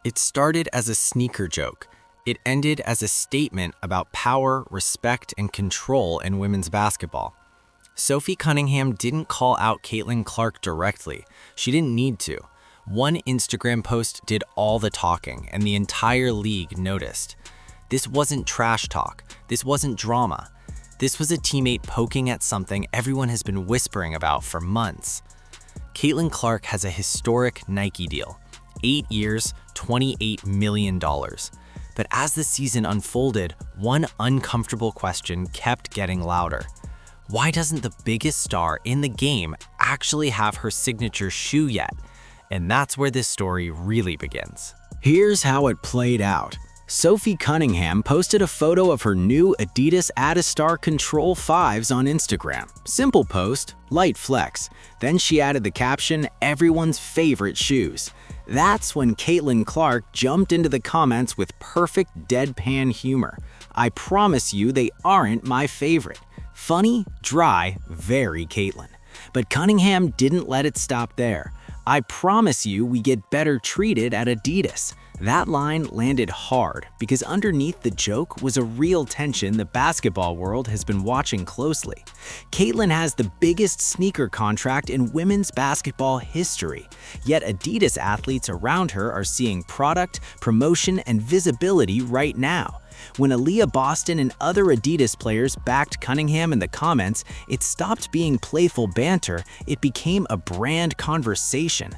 It started as a sneaker joke. It ended as a statement about power, respect, and control in women's basketball. Sophie Cunningham didn't call out Caitlin Clark directly. She didn't need to. One Instagram post did all the talking, and the entire league noticed. This wasn't trash talk. This wasn't drama. This was a teammate poking at something everyone has been whispering about for months. Caitlin Clark has a historic Nike deal. 8 years, $28 million. But as the season unfolded, one uncomfortable question kept getting louder. Why doesn't the biggest star in the game actually have her signature shoe yet? And that's where this story really begins. Here's how it played out. Sophie Cunningham posted a photo of her new Adidas Adistar Control 5s on Instagram. Simple post, light flex. Then she added the caption, "Everyone's favorite shoes." That's when Caitlin Clark jumped into the comments with perfect deadpan humor. "I promise you they aren't my favorite." Funny, dry, very Caitlin. But Cunningham didn't let it stop there. "I promise you we get better treated at Adidas." That line landed hard because underneath the joke was a real tension the basketball world has been watching closely. Caitlin has the biggest sneaker contract in women's basketball history, yet Adidas athletes around her are seeing product, promotion, and visibility right now. When Aliyah Boston and other Adidas players backed Cunningham in the comments, it stopped being playful banter, it became a brand conversation.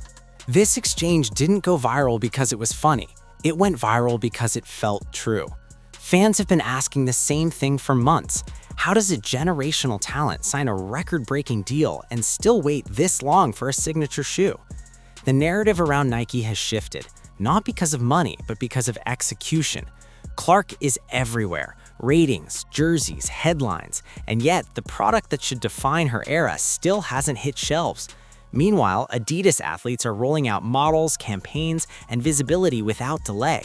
This exchange didn't go viral because it was funny. It went viral because it felt true. Fans have been asking the same thing for months. How does a generational talent sign a record-breaking deal and still wait this long for a signature shoe? The narrative around Nike has shifted, not because of money, but because of execution. Clark is everywhere. Ratings, jerseys, headlines, and yet the product that should define her era still hasn't hit shelves. Meanwhile, Adidas athletes are rolling out models, campaigns, and visibility without delay.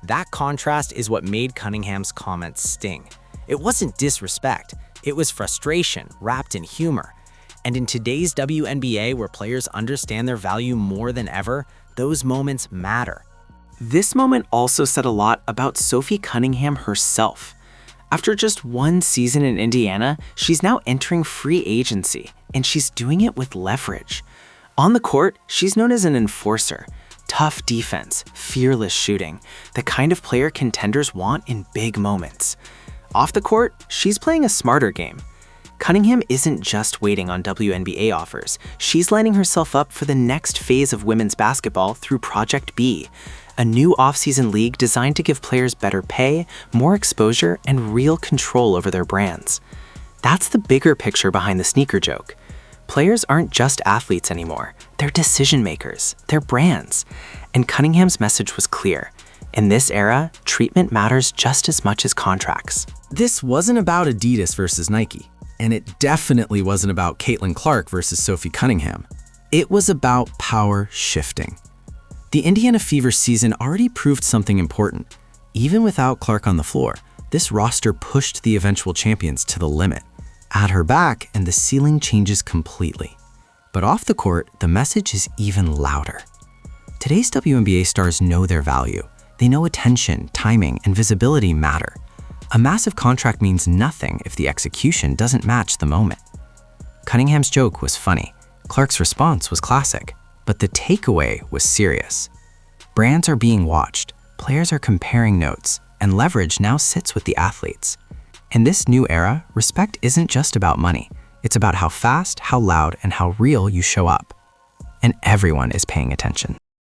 That contrast is what made Cunningham's comments sting. It wasn't disrespect, it was frustration wrapped in humor. And in today's WNBA, where players understand their value more than ever, those moments matter. This moment also said a lot about Sophie Cunningham herself. After just one season in Indiana, she's now entering free agency, and she's doing it with leverage. On the court, she's known as an enforcer. Tough defense, fearless shooting, the kind of player contenders want in big moments. Off the court, she's playing a smarter game. Cunningham isn't just waiting on WNBA offers. She's lining herself up for the next phase of women's basketball through Project B, a new offseason league designed to give players better pay, more exposure, and real control over their brands. That's the bigger picture behind the sneaker joke. Players aren't just athletes anymore. They're decision makers. They're brands. And Cunningham's message was clear. In this era, treatment matters just as much as contracts. This wasn't about Adidas versus Nike, and it definitely wasn't about Caitlin Clark versus Sophie Cunningham. It was about power shifting. The Indiana Fever season already proved something important. Even without Clark on the floor, this roster pushed the eventual champions to the limit. Add her back, and the ceiling changes completely. But off the court, the message is even louder. Today's WNBA stars know their value. They know attention, timing, and visibility matter. A massive contract means nothing if the execution doesn't match the moment. Cunningham's joke was funny. Clark's response was classic. But the takeaway was serious. Brands are being watched, players are comparing notes, and leverage now sits with the athletes. In this new era, respect isn't just about money. It's about how fast, how loud, and how real you show up. And everyone is paying attention.